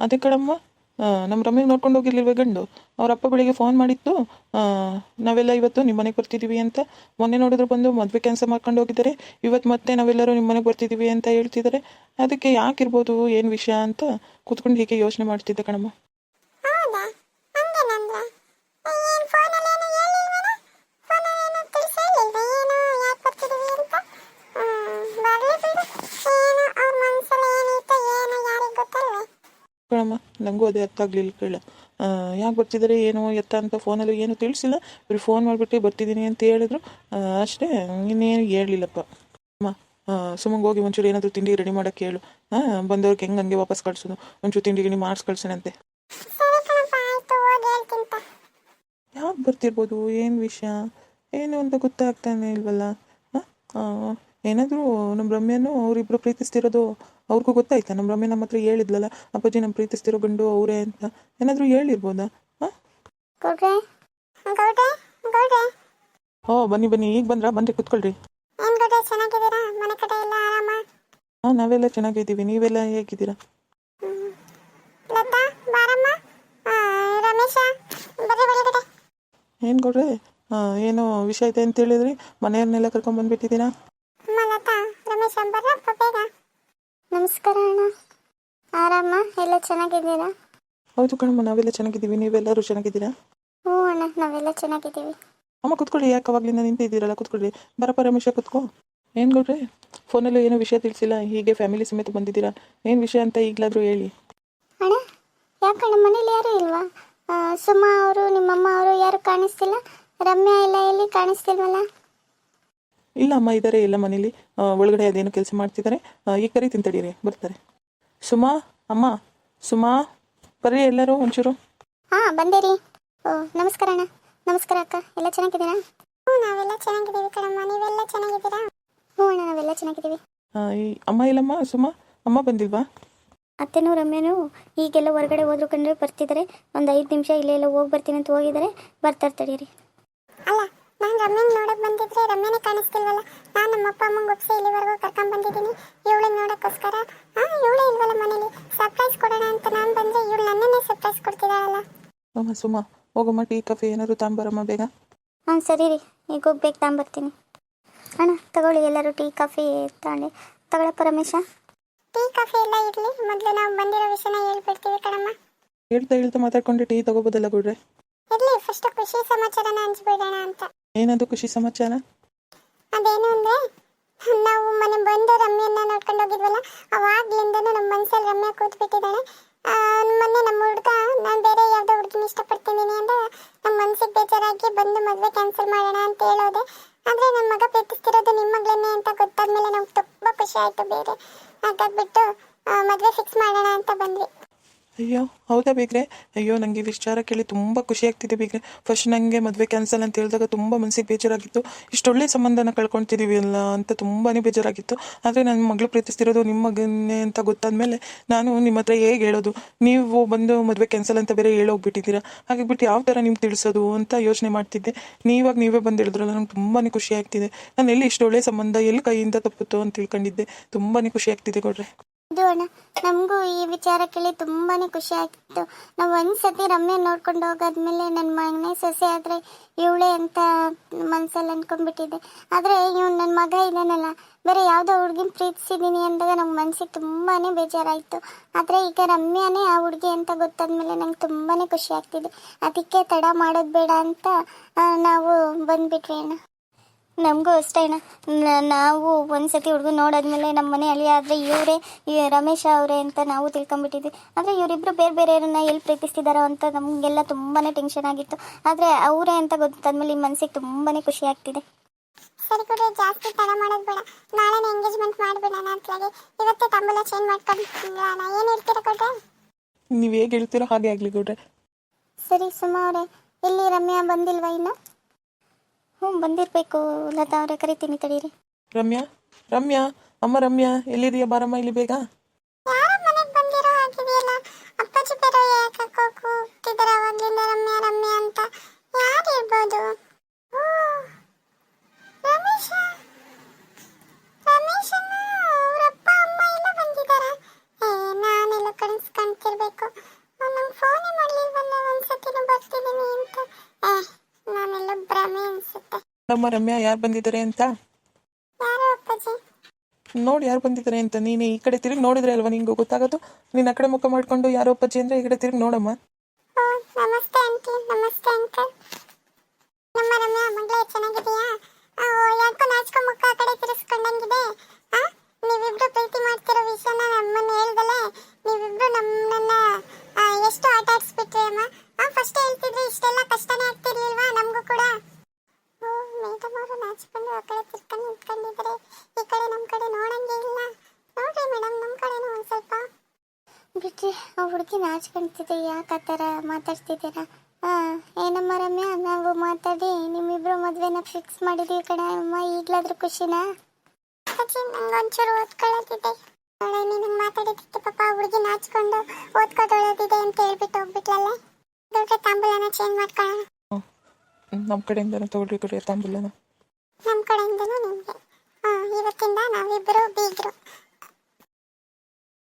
ಅದೇ ಕಣಮ್ಮ, ನಮ್ಮ ರಮ್ಯಗೆ ನೋಡ್ಕೊಂಡು ಹೋಗಿರ್ಲಿಲ್ವೇ ಗಂಡು? ಅವ್ರ ಅಪ್ಪ ಬೆಳಿಗ್ಗೆ ಫೋನ್ ಮಾಡಿತ್ತು, ನಾವೆಲ್ಲ ಇವತ್ತು ನಿಮ್ಮ ಮನೆಗೆ ಬರ್ತಿದ್ದೀವಿ ಅಂತ. ಮೊನ್ನೆ ನೋಡಿದ್ರು ಬಂದು ಮದುವೆ ಕ್ಯಾನ್ಸಲ್ ಮಾಡ್ಕೊಂಡು ಹೋಗಿದ್ದಾರೆ. ಇವತ್ತು ಮತ್ತೆ ನಾವೆಲ್ಲರೂ ನಿಮ್ಮ ಮನೆಗೆ ಬರ್ತಿದ್ದೀವಿ ಅಂತ ಹೇಳ್ತಿದ್ದಾರೆ. ಅದಕ್ಕೆ ಯಾಕಿರ್ಬೋದು, ಏನು ವಿಷಯ ಅಂತ ಕೂತ್ಕೊಂಡು ಹೀಗೆ ಯೋಚನೆ ಮಾಡ್ತಿದ್ದೆ ಕಣಮ್ಮ. ಹೌದಾ? ಹಂಗೇನಂದ್ರ ಏನು ಫೋನಲ್ಲಿ ಏನು ಹೇಳಿಲ್ವನ? ಫೋನಲ್ಲಿ ಏನು ತಿಳಿಸಿರ್ಲಿಲ್ವ ಏನು ಯಾಕೆ ಬರ್ತಿದ್ದೀವಿ ಅಂತ? ಬರಲಿ ಬಿಡು, ಏನು ಅವ್ರ ಮನಸ್ಸಲ್ಲಿ ಏನಿತ್ತು ಏನು ಯಾರಿಗೆ ಗೊತ್ತಲ್ವೇ? ಕಣಮ್ಮ, ನನಗೂ ಅದೇ ಅರ್ಥ ಆಗಲಿಲ್ಲ ಕೇಳ. ಯಾಕೆ ಬರ್ತಿದ್ದಾರೆ ಏನು ಎತ್ತ ಅಂತ ಫೋನಲ್ಲಿ ಏನು ತಿಳಿಸಿಲ್ಲ. ಇವ್ರು ಫೋನ್ ಮಾಡಿಬಿಟ್ಟು ಬರ್ತಿದ್ದೀನಿ ಅಂತ ಹೇಳಿದ್ರು ಅಷ್ಟೇ, ಇನ್ನೇನು ಹೇಳಲಿಲ್ಲಪ್ಪ. ಅಮ್ಮ, ಸುಮ್ಮಂಗೆ ಹೋಗಿ ಒಂಚೂರು ಏನಾದರೂ ತಿಂಡಿ ರೆಡಿ ಮಾಡೋಕ್ಕೆ ಹೇಳು. ಬಂದವ್ರಿಗೆ ಹೆಂಗೆ ಹಂಗೆ ವಾಪಸ್ ಕಳಿಸೋದು, ಒಂಚೂರು ತಿಂಡಿ ಗಿಂಡಿ ಮಾಡಿಸಿ ಕಳ್ಸೋಣಂತೆ. ಸರಿ ಕಣಪ್ಪ, ಆಯಿತು, ಹೋಗಿ ಹೇಳ್ತೀನಿ. ಯಾಕೆ ಬರ್ತಿರ್ಬೋದು, ಏನು ವಿಷಯ ಏನು ಅಂತ ಗೊತ್ತಾಗ್ತಾನೆ ಇಲ್ವಲ್ಲ. ಏನಾದರೂ ನಮ್ಮ ರಮ್ಯನೂ ಅವರಿಬ್ಬರು ಪ್ರೀತಿಸ್ತಿರೋದು ಅವ್ರಿಗೂ ಗೊತ್ತಾಯ್ತಾ? ನಮ್ಮ ರಮ್ಯ ನಮ್ಮ ಹತ್ರ ಹೇಳಿದ್ಲಲ್ಲ, ಅಪ್ಪಾಜಿ ನಮ್ಮ ಪ್ರೀತಿಸ್ತಿರೋ ಗಂಡು ಅವರೇ ಅಂತ. ಏನಾದರೂ ಹೇಳಿರ್ಬೋದಾ? ಗೌಡ್ರೆ ಗೌಡ್ರೆ ಗೌಡ್ರೆ, ಓ ಬನ್ನಿ ಬನ್ನಿ, ಈಗ ಬಂದ್ರೆ ಕುತ್ಕೊಳ್ರಿ. ಏನು ಗೌಡ್ರೆ, ಚೆನ್ನಾಗಿದ್ದೀರಾ? ಮನೆ ಕಡೆ ಎಲ್ಲ ಆರಾಮ? ನಾವೆಲ್ಲ ಚೆನ್ನಾಗಿದ್ದೀವಿ, ನೀವೆಲ್ಲ ಹೇಗಿದ್ದೀರಾ? ಲತಾ ಬಾರಮ್ಮ, ರಮೇಶ ಬರ್ರಿ ಒಳಗಡೆ. ಏನು ಕೊಡ್ರಿ, ಏನೋ ವಿಷಯ ಇದೆ ಅಂತ ಹೇಳಿದ್ರಿ, ಮನೆಯವ್ರನ್ನೆಲ್ಲ ಕರ್ಕೊಂಡ್ಬಂದ್ಬಿಟ್ಟಿದ್ದೀರಾ? ಲತಾ, ರಮೇಶ ಬರ್ರಪ್ಪ ಬೇಗ. ನಮಸ್ಕಾರ ಅಣ್ಣ, ಆರಾಮ? ಎಲ್ಲ ಚೆನ್ನಾಗಿದ್ದೀರಾ? ಹೌದು ಕಣಮ್ಮ, ನಾವೆಲ್ಲ ಚೆನ್ನಾಗಿದ್ದೀವಿ, ನೀವೆಲ್ಲರೂ ಚೆನ್ನಾಗಿದ್ದೀರಾ? ಹ್ಞೂ ಅಣ್ಣ, ನಾವೆಲ್ಲ ಚೆನ್ನಾಗಿದ್ದೀವಿ. ಅಮ್ಮ ಕುತ್ಕೊಳ್ಳಿ, ಯಾಕೆ ಅವಾಗಲಿಂದ ನಿಂತಿದ್ದೀರಲ್ಲ, ಕುತ್ಕೊಳ್ಳಿ. ಬರಪ್ಪ ರಮೇಶ, ಕುತ್ಕೋ. ಏನು ಕೊಡ್ರಿ, ಫೋನಲ್ಲೂ ಏನೋ ವಿಷಯ ತಿಳಿಸಿಲ್ಲ, ಹೀಗೆ ಫ್ಯಾಮಿಲಿ ಸಮೇತ ಬಂದಿದ್ದೀರಾ, ಏನು ವಿಷಯ ಅಂತ ಈಗಲಾದರೂ ಹೇಳಿ. ಅಣ್ಣ, ಯಾಕಣ್ಣ ಮನೇಲಿ ಯಾರೂ ಇಲ್ವಾ? ಸುಮಾ ಅವರು ನಿಮ್ಮಮ್ಮ ಅವರು ಯಾರು ಕಾಣಿಸ್ತಿಲ್ಲ, ರಮ್ಯಾ ಎಲ್ಲ ಎಲ್ಲಿ ಕಾಣಿಸ್ತಿಲ್ವಲ್ಲ? ಇಲ್ಲ ಅಮ್ಮ, ಇದ್ದಾರೆ ಎಲ್ಲ ಮನೇಲಿ, ಒಳಗಡೆ ಅದೇನೋ ಕೆಲಸ ಮಾಡ್ತಿದ್ದಾರೆ. ಈಗ ಕರಿ ತಿಂತಡೀರಿ, ಬರ್ತಾರೆ. ಸುಮಾ, ಅಮ್ಮ ಸುಮಾ, ಬರ್ರಿ ಎಲ್ಲರೂ ಒಂಚೂರು. ಹಾಂ ಬಂದೇರಿ. ಓ ನಮಸ್ಕಾರ ಅಣ್ಣ. ನಮಸ್ಕಾರ ಅಕ್ಕ, ಎಲ್ಲ ಚೆನ್ನಾಗಿದ್ದೀರಾ? ಹ್ಞೂ ನಾವೆಲ್ಲ ಚೆನ್ನಾಗಿದ್ದೀವಿ ಕಣಮ್ಮ, ನೀವೆಲ್ಲ ಚೆನ್ನಾಗಿದ್ದೀರಾ? ಹ್ಞೂ ಅಣ್ಣ, ನಾವೆಲ್ಲ ಚೆನ್ನಾಗಿದ್ದೀವಿ. ಈ ಅಮ್ಮ ಇಲ್ಲಮ್ಮ, ಸುಮಾ ಅಮ್ಮ ಬಂದಿಲ್ವಾ? ಅತ್ತೆನೂ ರಮ್ಯನೂ ಈಗೆಲ್ಲ ಹೊರಗಡೆ ಹೋದ್ರು ಕಂಡ್ರೆ ಬರ್ತಿದ್ದಾರೆ. ಒಂದು 5 ನಿಮಿಷ ಇಲ್ಲೆಲ್ಲ ಹೋಗಿ ಬರ್ತೀನಿ ಅಂತ ಹೋಗಿದ್ದಾರೆ, ಬರ್ತಾರೆ ತಡೀರಿ. ಅಲ್ಲ, ನಾನು ರಮ್ಯನ ನೋಡಕ್ಕೆ ಬಂದಿದ್ರೆ ರಮ್ಯನೇ ಕಾಣಿಸ್ತಿಲ್ವಲ್ಲ. ನಾನು ನಮ್ಮ ಅಪ್ಪ ಅಮ್ಮಂಗೆ ಒಪ್ಸಿ ಇಲ್ಲಿವರೆಗೂ ಕರ್ಕೊಂಡು ಬಂದಿದ್ದೀನಿ ಇವಳನ್ನ ನೋಡೋಕ್ಕೋಸ್ಕರ. ಇವಳೇ ಇಲ್ವಲ್ಲ ಮನೇಲಿ, ಸರ್ಪ್ರೈಸ್ ಕೊಡೋಣ ಅಂತ ನಾನು ಬಂದರೆ ಇವಳು ನನ್ನನ್ನೇ ಸರ್ಪ್ರೈಸ್ ಕೊಡ್ತಿದ್ದಾಳಲ್ಲ. ಅಮ್ಮ ಸುಮಾ, ಹೋಗಮ್ಮ, ಟೀ ಕಾಫಿ ಏನಾದ್ರು ತಾಂಬರಮ್ಮ ಬೇಗ. ಹಾಂ ಸರಿ ರೀ, ಈಗ ಹೋಗಿ ಬೇಗ ತಗೊಂಬರ್ತೀನಿ. ಅಣ್ಣ ತಗೊಳ್ಳಿ, ಎಲ್ಲರೂ ಟೀ ಕಾಫಿ ತಗೊಳಪ್ಪ ರಮೇಶ. ಟೀ ಕಾಫಿ ಎಲ್ಲ ಇರಲಿ, ಮೊದಲು ನಾವು ಬಂದಿರೋ ವಿಷಯನ ಹೇಳ್ಬಿಡ್ತೀವಿ ಕಣಮ್ಮ. ಹೇಳ್ತಾ ಮಾತಾಡ್ಕೊಂಡ್ರೆ ಟೀ ತಗೋಬೋದಲ್ಲ ಗುಡ್ರೆ? ಇರಲಿ, ಫಸ್ಟ್ ಖುಷಿ ಸಮಾಚಾರನ ಹಂಚ್ಬಿಡೋಣ ಅಂತ. ಏನದು ಖುಷಿ ಸಮಾಚಾರ? ಅದೇನು ಅಂದರೆ, ನಾವು ಮನೆ ಬಂದು ರಮ್ಯನ್ನ ನೋಡ್ಕೊಂಡು ಹೋಗಿದ್ವಲ್ಲ, ಅವಾಗ್ಲಿಂದನೂ ನಮ್ಮ ಮನಸ್ಸಲ್ಲಿ ರಮ್ಯ ಕೂತ್ಬಿಟ್ಟಿದ್ದಾಳೆ. ಮೊನ್ನೆ ನಮ್ಮ ಹುಡುಗ ನಾನು ಬೇರೆ ಯಾವುದೋ ಹುಡುಗಿನ ಇಷ್ಟಪಡ್ತಿದ್ದೀನಿ ಅಂದರೆ ನಮ್ಮ ಮನಸ್ಸಿಗೆ ಬೇಜಾರಾಗಿ ಬಂದು ಮದುವೆ ಕ್ಯಾನ್ಸಲ್ ಮಾಡೋಣ ಅಂತ ಹೇಳೋದೆ. ಆದರೆ ನನ್ನ ಮಗ ಪ್ರೀತಿಸ್ತಿರೋದು ನಿಮ್ಮ ಮಗಳನ್ನೇ ಅಂತ ಗೊತ್ತಾದ್ಮೇಲೆ ನಮ್ಗೆ ತುಂಬ ಖುಷಿ ಆಯಿತು. ಬೇರೆ ಹಾಗಾಗ್ಬಿಟ್ಟು ಮದುವೆ ಫಿಕ್ಸ್ ಮಾಡೋಣ ಅಂತ ಬಂದ್ವಿ. ಅಯ್ಯೋ ಹೌದಾ ಬೇಗ್ರೆ? ಅಯ್ಯೋ ನನಗೆ ವಿಚಾರ ಕೇಳಿ ತುಂಬ ಖುಷಿ ಆಗ್ತಿದೆ ಬೇಗ್ರೆ. ಫಸ್ಟ್ ನನಗೆ ಮದುವೆ ಕ್ಯಾನ್ಸಲ್ ಅಂತ ಹೇಳಿದಾಗ ತುಂಬ ಮನಸ್ಸಿಗೆ ಬೇಜಾರಾಗಿತ್ತು. ಇಷ್ಟೊಳ್ಳೆ ಸಂಬಂಧನ ಕಳ್ಕೊಳ್ತಿದ್ದೀವಿ ಅಲ್ಲ ಅಂತ ತುಂಬಾ ಬೇಜಾರಾಗಿತ್ತು. ಆದರೆ ನನ್ನ ಮಗಳು ಪ್ರೀತಿಸ್ತಿರೋದು ನಿಮ್ಮ ಮಗನ್ನೇ ಅಂತ ಗೊತ್ತಾದ್ಮೇಲೆ ನಾನು ನಿಮ್ಮ ಹತ್ರ ಹೇಗೆ ಹೇಳೋದು? ನೀವು ಬಂದು ಮದುವೆ ಕ್ಯಾನ್ಸಲ್ ಅಂತ ಬೇರೆ ಹೇಳೋಗ್ಬಿಟ್ಟಿದ್ದೀರಾ. ಹಾಗಾಗಿಬಿಟ್ಟು ಯಾವ ಥರ ನಿಮ್ಗೆ ತಿಳಿಸೋದು ಅಂತ ಯೋಚನೆ ಮಾಡ್ತಿದ್ದೆ. ನೀವೇ ಬಂದು ಹೇಳಿದ್ರಲ್ಲ, ನನಗೆ ತುಂಬಾ ಖುಷಿ ಆಗ್ತಿದೆ. ನಾನು ಎಲ್ಲಿ ಇಷ್ಟೊಳ್ಳೆ ಸಂಬಂಧ ಎಲ್ಲಿ ಕೈಯಿಂದ ತಪ್ಪುತ್ತೋ ಅಂತ ತಿಳ್ಕೊಂಡಿದ್ದೆ. ತುಂಬಾ ಖುಷಿ ಆಗ್ತಿದೆ ಕೊಡ್ರೆ. ಇದು ಅಣ್ಣ, ನಮಗೂ ಈ ವಿಚಾರ ಕೇಳಿ ತುಂಬಾ ಖುಷಿ ಆಗ್ತಿತ್ತು. ನಾವು ಒಂದ್ಸತಿ ರಮ್ಯ ನೋಡ್ಕೊಂಡು ಹೋಗಾದ್ಮೇಲೆ ನನ್ನ ಮಗನೇ ಸೊಸೆ ಆದರೆ ಇವಳೇ ಅಂತ ಮನಸ್ಸಲ್ಲಿ ಅಂದ್ಕೊಂಡ್ಬಿಟ್ಟಿದ್ದೆ. ಆದರೆ ಇವ್ನು ನನ್ನ ಮಗ ಇದ್ದಾನಲ್ಲ, ಬೇರೆ ಯಾವುದೋ ಹುಡುಗಿನ ಪ್ರೀತಿಸಿದ್ದೀನಿ ಅಂದಾಗ ನಮ್ಮ ಮನಸ್ಸಿಗೆ ತುಂಬಾ ಬೇಜಾರಾಯಿತು. ಆದರೆ ಈಗ ರಮ್ಯಾನೇ ಆ ಹುಡುಗಿ ಅಂತ ಗೊತ್ತಾದ್ಮೇಲೆ ನಂಗೆ ತುಂಬಾ ಖುಷಿ ಆಗ್ತಿದೆ. ಅದಕ್ಕೆ ತಡ ಮಾಡೋದು ಬೇಡ ಅಂತ ನಾವು ಬಂದುಬಿಟ್ವಿ ಅಣ್ಣ. ನಮಗೂ ಅಷ್ಟೇ ಅಣ್ಣ, ನಾವು ಒಂದ್ಸತಿ ಹುಡುಗ ನೋಡಾದ್ಮೇಲೆ ನಮ್ಮ ಮನೆಯಲ್ಲಿ ಆದರೆ ಇವರೇ ರಮೇಶ ಅವರೇ ಅಂತ ನಾವು ತಿಳ್ಕೊಂಬಿಟ್ಟಿದ್ವಿ. ಆದರೆ ಇವರಿಬ್ಬರು ಬೇರೆಯವ್ರನ್ನ ಎಲ್ಲಿ ಪ್ರೀತಿಸ್ತಿದ್ದಾರೋ ಅಂತ ನಮಗೆಲ್ಲ ತುಂಬಾ ಟೆನ್ಷನ್ ಆಗಿತ್ತು. ಆದರೆ ಅವರೇ ಅಂತ ಗೊತ್ತಾದ್ಮೇಲೆ ಈ ಮನಸ್ಸಿಗೆ ತುಂಬಾ ಖುಷಿ ಆಗ್ತಿದೆ. ಸರಿ ಕೊಡ್ರಿ, ಜಾಸ್ತಿ ತಡ ಮಾಡೋದು ಬೇಡ, ನಾಳೆನೇ ಎಂಗೇಜ್ಮೆಂಟ್ ಮಾಡಿಬಿಡೋಣ ಅಂತಲಾಗಿ ಇವತ್ತೇ ತಾಂಬೂಲ ಚೇಂಜ್ ಮಾಡ್ಕೊಂಡ್ಬಿಡೋಣ. ಏನು ಹೇಳ್ತೀರಾ ಕೊಡ್ರೆ? ನೀವು ಹೇಗೆ ಹೇಳ್ತೀರೋ ಹಾಗೆ ಆಗಲಿ ಕೊಡ್ರೆ. ಸರಿ ಸುಮಾ ಅವರೇ, ಇಲ್ಲಿ ರಮ್ಯಾ ಬಂದಿಲ್ವಾ ಇನ್ನು? ಹ್ಞೂ ಬಂದಿರಬೇಕು ಲತಾ ಅವರೇ, ಕರಿತೀನಿ ತಡೀರಿ. ರಮ್ಯಾ ಅಮ್ಮ ರಮ್ಯಾ ಎಲ್ಲಿದೆಯಾ? ಬಾರಮ್ಮ ಇಲ್ಲಿ ಬೇಗ. ಯಾರ ಮನೆಗೆ ಬಂದಿರೋ ಆಗಿದೆಯಲ್ಲ, ಅಪ್ಪಾಜಿ ಬೇರೆ ಯಾಕೆ ಕೂಗ್ತಿದ್ದಾರೆ ಅವಾಗಲಿಂದ ರಮ್ಯಾ ರಮ್ಯಾ ಅಂತ. ಯಾರು ಇರ್ಬೋದು? ರಮೇಶನ ಅವ್ರ ಅಪ್ಪ ಅಮ್ಮ ಎಲ್ಲ ಬಂದಿದ್ದಾರೆ. ನಾನೆಲ್ಲ ಕನಸು ಕಾಣ್ತಿರ್ಬೇಕು. ನೋಡಮ್ಮ ರಮ್ಯಾ ಯಾರು ಬಂದಿದ್ದಾರೆ ಅಂತ. ಯಾರು ಅಪ್ಪಾಜಿ? ನೋಡಿ ಯಾರು ಬಂದಿದ್ದಾರೆ ಅಂತ. ನೀನು ಈ ಕಡೆ ತಿರುಗಿ ನೋಡಿದ್ರೆ ಅಲ್ವಾ ನಿಂಗೆ ಗೊತ್ತಾಗೋದು. ನೀನು ಆ ಕಡೆ ಮುಖ ಮಾಡ್ಕೊಂಡು ಯಾರೋ ಅಪ್ಪಾಜಿ ಅಂದರೆ ಈ ಕಡೆ ತಿರುಗಿ ನೋಡಮ್ಮ. ಓ ನಮಸ್ತೆ ಆಂಟಿ. ನಮಸ್ತೆ ಅಂಕಲ್. ನಮ್ಮ ರಮ್ಯಾ ಮಗಳೇ ಚೆನ್ನಾಗಿದೆಯಾ? ಯಾಕೋ ನಾಚ್ಕೊ ಮುಖ ಆ ಕಡೆ ತಿರ್ಸ್ಕೊಂಡಂಗಿದೆ. ನೀವಿಬ್ರು ಪ್ರೀತಿ ಮಾಡ್ತಿರೋ ವಿಷಯನ ನಮ್ಮನ್ನ ಹೇಳ್ದಲೆ ನೀವಿಬ್ರು ನಮ್ಮನ್ನ ಎಷ್ಟು ಆಟ ಆಡಿಸ್ಬಿಟ್ರಿ ಅಮ್ಮ. ಫಸ್ಟ್ ಹೇಳ್ತಿದ್ರಿ ಇಷ್ಟೆಲ್ಲ ಕಷ್ಟನೇ ಆಗ್ತಿರ್ಲಿಲ್ವಾ ನಮಗೂ ಕೂಡ? ಓ ಮೇಡಮ್ ಅವರು ನಾಚ್ಕೊಂಡು ಆ ಕಡೆ ತಿರ್ಕೊಂಡು ನಿಂತ್ಕೊಂಡಿದ್ದಾರೆ. ಈ ಕಡೆ ನಮ್ಮ ಕಡೆ ನೋಡಂಗೆ ಇಲ್ಲ. ನೋಡ್ರಿ ಮೇಡಮ್ ನಮ್ಮ ಕಡೆನೂ ಒಂದು ಸ್ವಲ್ಪ ಬಿಟ್ರಿ. ಆ ಹುಡುಗಿ ನಾಚ್ಕೊಂತಿದೆ. ಯಾಕೆ ಆ ಥರ ಮಾತಾಡ್ತಿದ್ದೀರಾ? ಏನಮ್ಮ ರಮ್ಯಾ, ನಾವು ಮಾತಾಡಿ ನಿಮ್ಮಿಬ್ರು ಮದುವೆನ ಫಿಕ್ಸ್ ಮಾಡಿದ್ವಿ ಕಣ ಅಮ್ಮ. ಈಗಲಾದ್ರೂ ಖುಷಿನಾ? ಅಜ್ಜಿ ನಂಗೆ ಒಂಚೂರು ಓದ್ಕೊಳ್ಳೋದಿದೆ. ನೀನು ಮಾತಾಡಿದ್ದಕ್ಕೆ ಪಾಪ ಹುಡುಗಿ ನಾಚ್ಕೊಂಡು ಓದ್ಕೊಳ್ಳೋದಿದೆ ಅಂತ ಹೇಳ್ಬಿಟ್ಟು ಹೋಗ್ಬಿಟ್ಲಲ್ಲ. ದೊಡ್ಡ ತಾಂಬೂಲನ ಚೇಂಜ್ ಮಾಡ್ಕೊಳ್ಳೋಣ. ನಮ್ಮ ಕಡೆಯಿಂದನೂ ತೊಗೊಳ್ರಿ ತಾಂಬೂಲನ. ನಮ್ಮ ಕಡೆಯಿಂದನೂ ನಿಮಗೆ